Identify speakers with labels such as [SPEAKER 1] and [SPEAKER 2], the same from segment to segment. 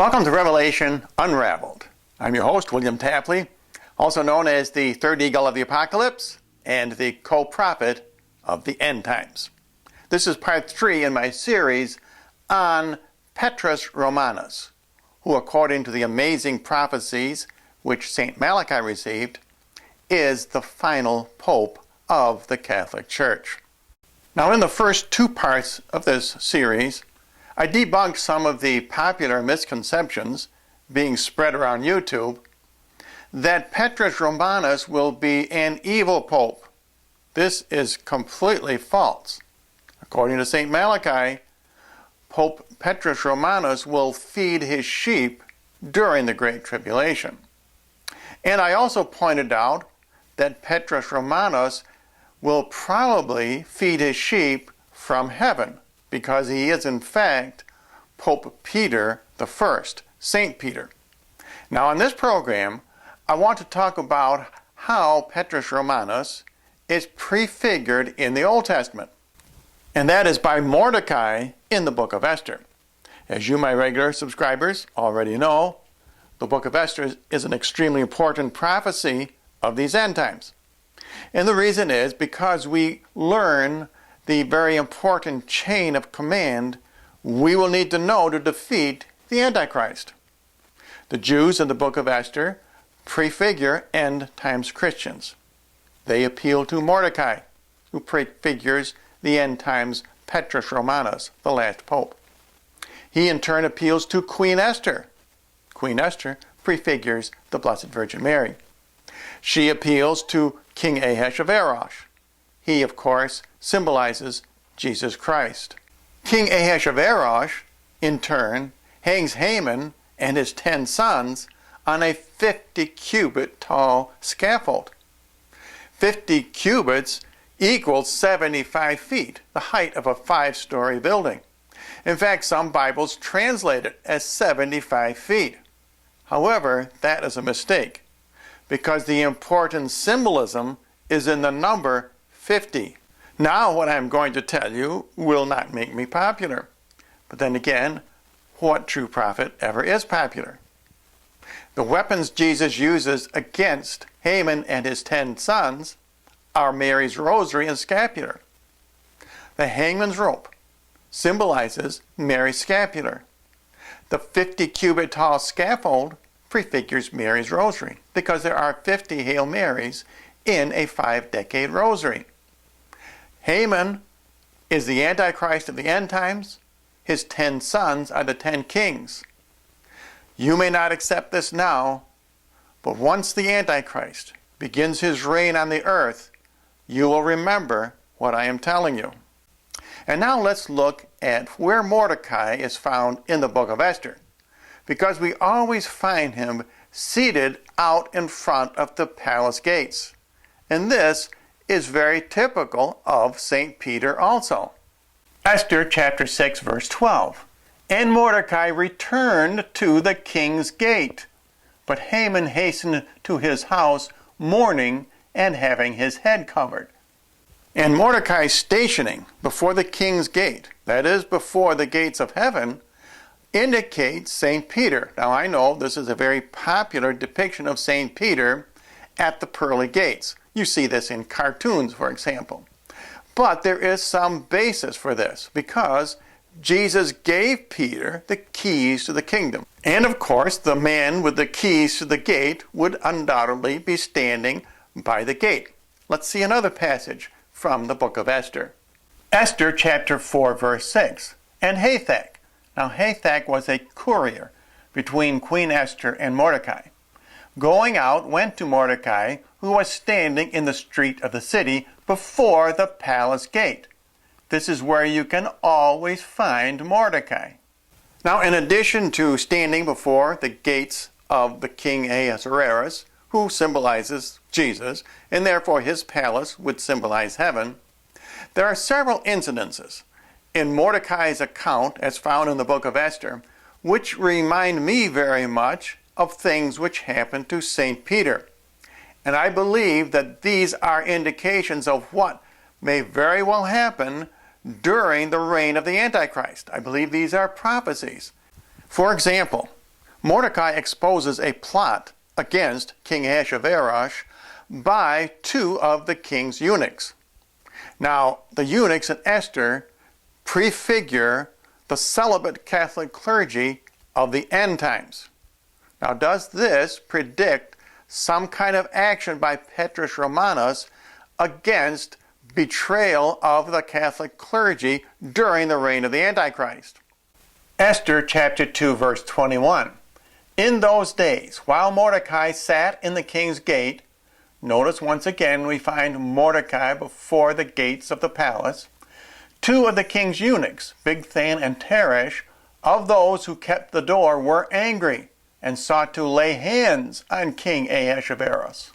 [SPEAKER 1] Welcome to Revelation Unraveled. I'm your host, William Tapley, also known as the third eagle of the apocalypse and the co-prophet of the end times. This is part 3 in my series on PETRUS Romanus, who, according to the amazing prophecies which St. Malachi received, is the final pope of the Catholic Church. Now, in the first 2 parts of this series, I debunked some of the popular misconceptions being spread around YouTube that Petrus Romanus will be an evil pope. This is completely false. According to St. Malachi, Pope Petrus Romanus will feed his sheep during the Great Tribulation. And I also pointed out that Petrus Romanus will probably feed his sheep from heaven, because he is in fact Pope Peter I, Saint Peter. Now in this program, I want to talk about how Petrus Romanus is prefigured in the Old Testament. And that is by Mordecai in the book of Esther. As you, my regular subscribers, already know, the book of Esther is an extremely important prophecy of these end times. And the reason is because we learn the very important chain of command we will need to know to defeat the Antichrist. The Jews in the book of Esther prefigure end times Christians. They appeal to Mordecai, who prefigures the end times Petrus Romanus, the last pope. He in turn appeals to Queen Esther. Queen Esther prefigures the Blessed Virgin Mary. She appeals to King Ahasuerus. He, of course, symbolizes Jesus Christ. King Ahasuerus, in turn, hangs Haman and his 10 sons on a 50-cubit tall scaffold. 50 cubits equals 75 feet, the height of a 5-story building. In fact, some Bibles translate it as 75 feet. However, that is a mistake, because the important symbolism is in the number 50. Now, what I'm going to tell you will not make me popular. But then again, what true prophet ever is popular? The weapons Jesus uses against Haman and his 10 sons are Mary's rosary and scapular. The hangman's rope symbolizes Mary's scapular. The 50-cubit tall scaffold prefigures Mary's rosary, because there are 50 Hail Marys in a 5-decade rosary. Haman is the Antichrist of the end times. His 10 sons are the 10 kings. You may not accept this now, but once the Antichrist begins his reign on the earth, you will remember what I am telling you. And now let's look at where Mordecai is found in the book of Esther, because we always find him seated out in front of the palace gates. And this is very typical of St. Peter also. Esther chapter 6 verse 12. And Mordecai returned to the king's gate, but Haman hastened to his house mourning and having his head covered. And Mordecai's stationing before the king's gate, that is before the gates of heaven, indicates St. Peter. Now I know this is a very popular depiction of St. Peter at the pearly gates. You see this in cartoons, for example. But there is some basis for this, because Jesus gave Peter the keys to the kingdom. And of course, the man with the keys to the gate would undoubtedly be standing by the gate. Let's see another passage from the book of Esther. Esther chapter 4 verse 6. And Hathach. Now Hathach was a courier between Queen Esther and Mordecai. Going out, went to Mordecai, who was standing in the street of the city before the palace gate. This is where you can always find Mordecai. Now, in addition to standing before the gates of the King Ahasuerus, who symbolizes Jesus, and therefore his palace would symbolize heaven, there are several incidences in Mordecai's account, as found in the book of Esther, which remind me very much of things which happened to St. Peter. And I believe that these are indications of what may very well happen during the reign of the Antichrist. I believe these are prophecies. For example, Mordecai exposes a plot against King Ahasuerus by two of the king's eunuchs. Now, the eunuchs in Esther prefigure the celibate Catholic clergy of the end times. Now, does this predict some kind of action by Petrus Romanus against betrayal of the Catholic clergy during the reign of the Antichrist? Esther chapter 2 verse 21. In those days, while Mordecai sat in the king's gate, notice once again we find Mordecai before the gates of the palace, two of the king's eunuchs, Bigthan and Teresh, of those who kept the door, were angry and sought to lay hands on King Ahasuerus.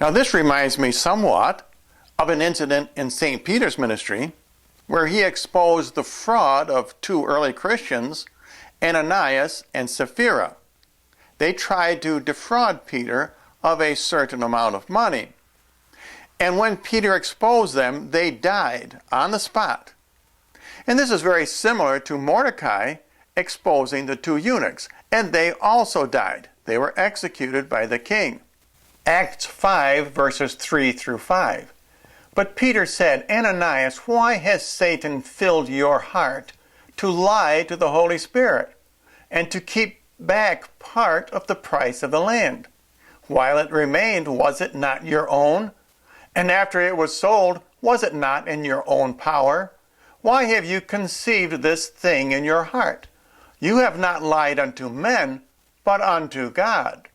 [SPEAKER 1] Now this reminds me somewhat of an incident in St. Peter's ministry where he exposed the fraud of two early Christians, Ananias and Sapphira. They tried to defraud Peter of a certain amount of money. And when Peter exposed them, they died on the spot. And this is very similar to Mordecai exposing the two eunuchs, and they also died. They were executed by the king. Acts 5, verses 3 through 5. But Peter said, Ananias, why has Satan filled your heart to lie to the Holy Spirit and to keep back part of the price of the land? While it remained, was it not your own? And after it was sold, was it not in your own power? Why have you conceived this thing in your heart? You have not lied unto men, but unto God.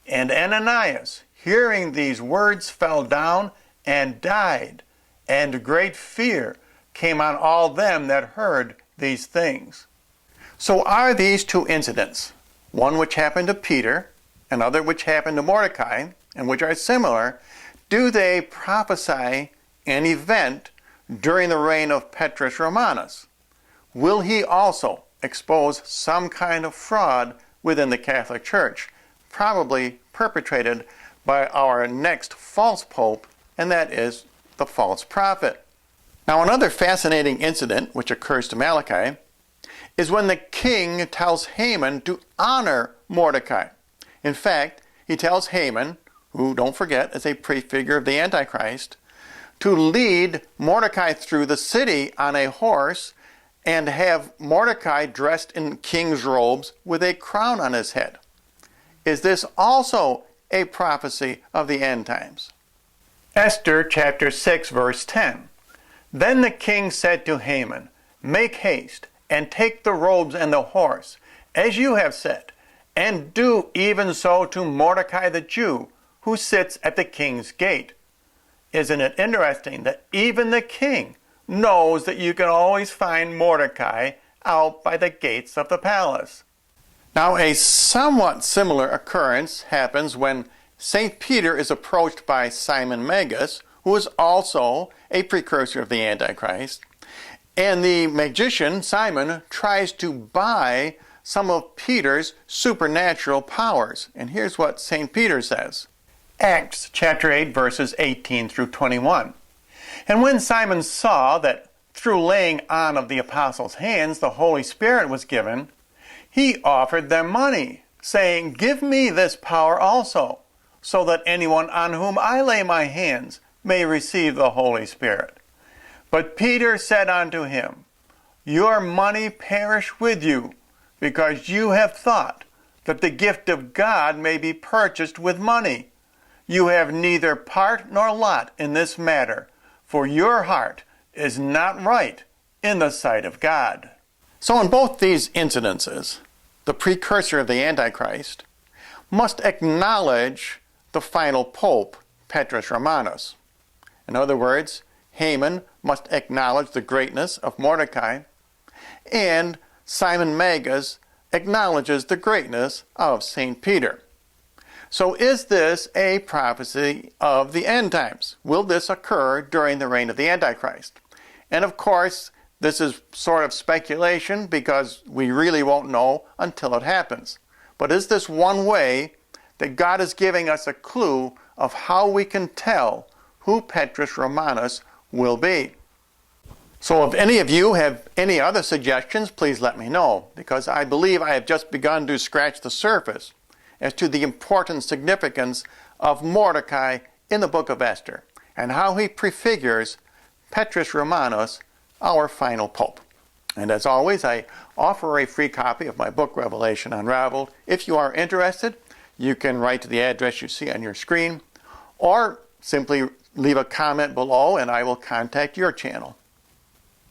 [SPEAKER 1] And Ananias, hearing these words, fell down and died, and great fear came on all them that heard these things. So are these two incidents, one which happened to Peter, another which happened to Mordecai, and which are similar, do they prophesy an event during the reign of Petrus Romanus? Will he also expose some kind of fraud within the Catholic Church, probably perpetrated by our next false pope, and that is the false prophet? Now, another fascinating incident which occurs to Malachi is when the king tells Haman to honor Mordecai. In fact, he tells Haman, who, don't forget, is a prefigure of the Antichrist, to lead Mordecai through the city on a horse and have Mordecai dressed in king's robes with a crown on his head. Is this also a prophecy of the end times? Esther chapter 6 verse 10. Then the king said to Haman, Make haste and take the robes and the horse, as you have said, and do even so to Mordecai the Jew, who sits at the king's gate. Isn't it interesting that even the king knows that you can always find Mordecai out by the gates of the palace? Now, a somewhat similar occurrence happens when St. Peter is approached by Simon Magus, who is also a precursor of the Antichrist, and the magician Simon tries to buy some of Peter's supernatural powers. And here's what St. Peter says. Acts chapter 8 verses 18 through 21. And when Simon saw that through laying on of the apostles' hands the Holy Spirit was given, he offered them money, saying, Give me this power also, so that anyone on whom I lay my hands may receive the Holy Spirit. But Peter said unto him, Your money perish with you, because you have thought that the gift of God may be purchased with money. You have neither part nor lot in this matter, for your heart is not right in the sight of God. So in both these incidences, the precursor of the Antichrist must acknowledge the final pope, Petrus Romanus. In other words, Haman must acknowledge the greatness of Mordecai, and Simon Magus acknowledges the greatness of St. Peter. So is this a prophecy of the end times? Will this occur during the reign of the Antichrist? And of course, this is sort of speculation because we really won't know until it happens. But is this one way that God is giving us a clue of how we can tell who Petrus Romanus will be? So if any of you have any other suggestions, please let me know, because I believe I have just begun to scratch the surface as to the important significance of Mordecai in the book of Esther and how he prefigures Petrus Romanus, our final pope. And as always, I offer a free copy of my book, Revelation Unraveled. If you are interested, you can write to the address you see on your screen, or simply leave a comment below and I will contact your channel.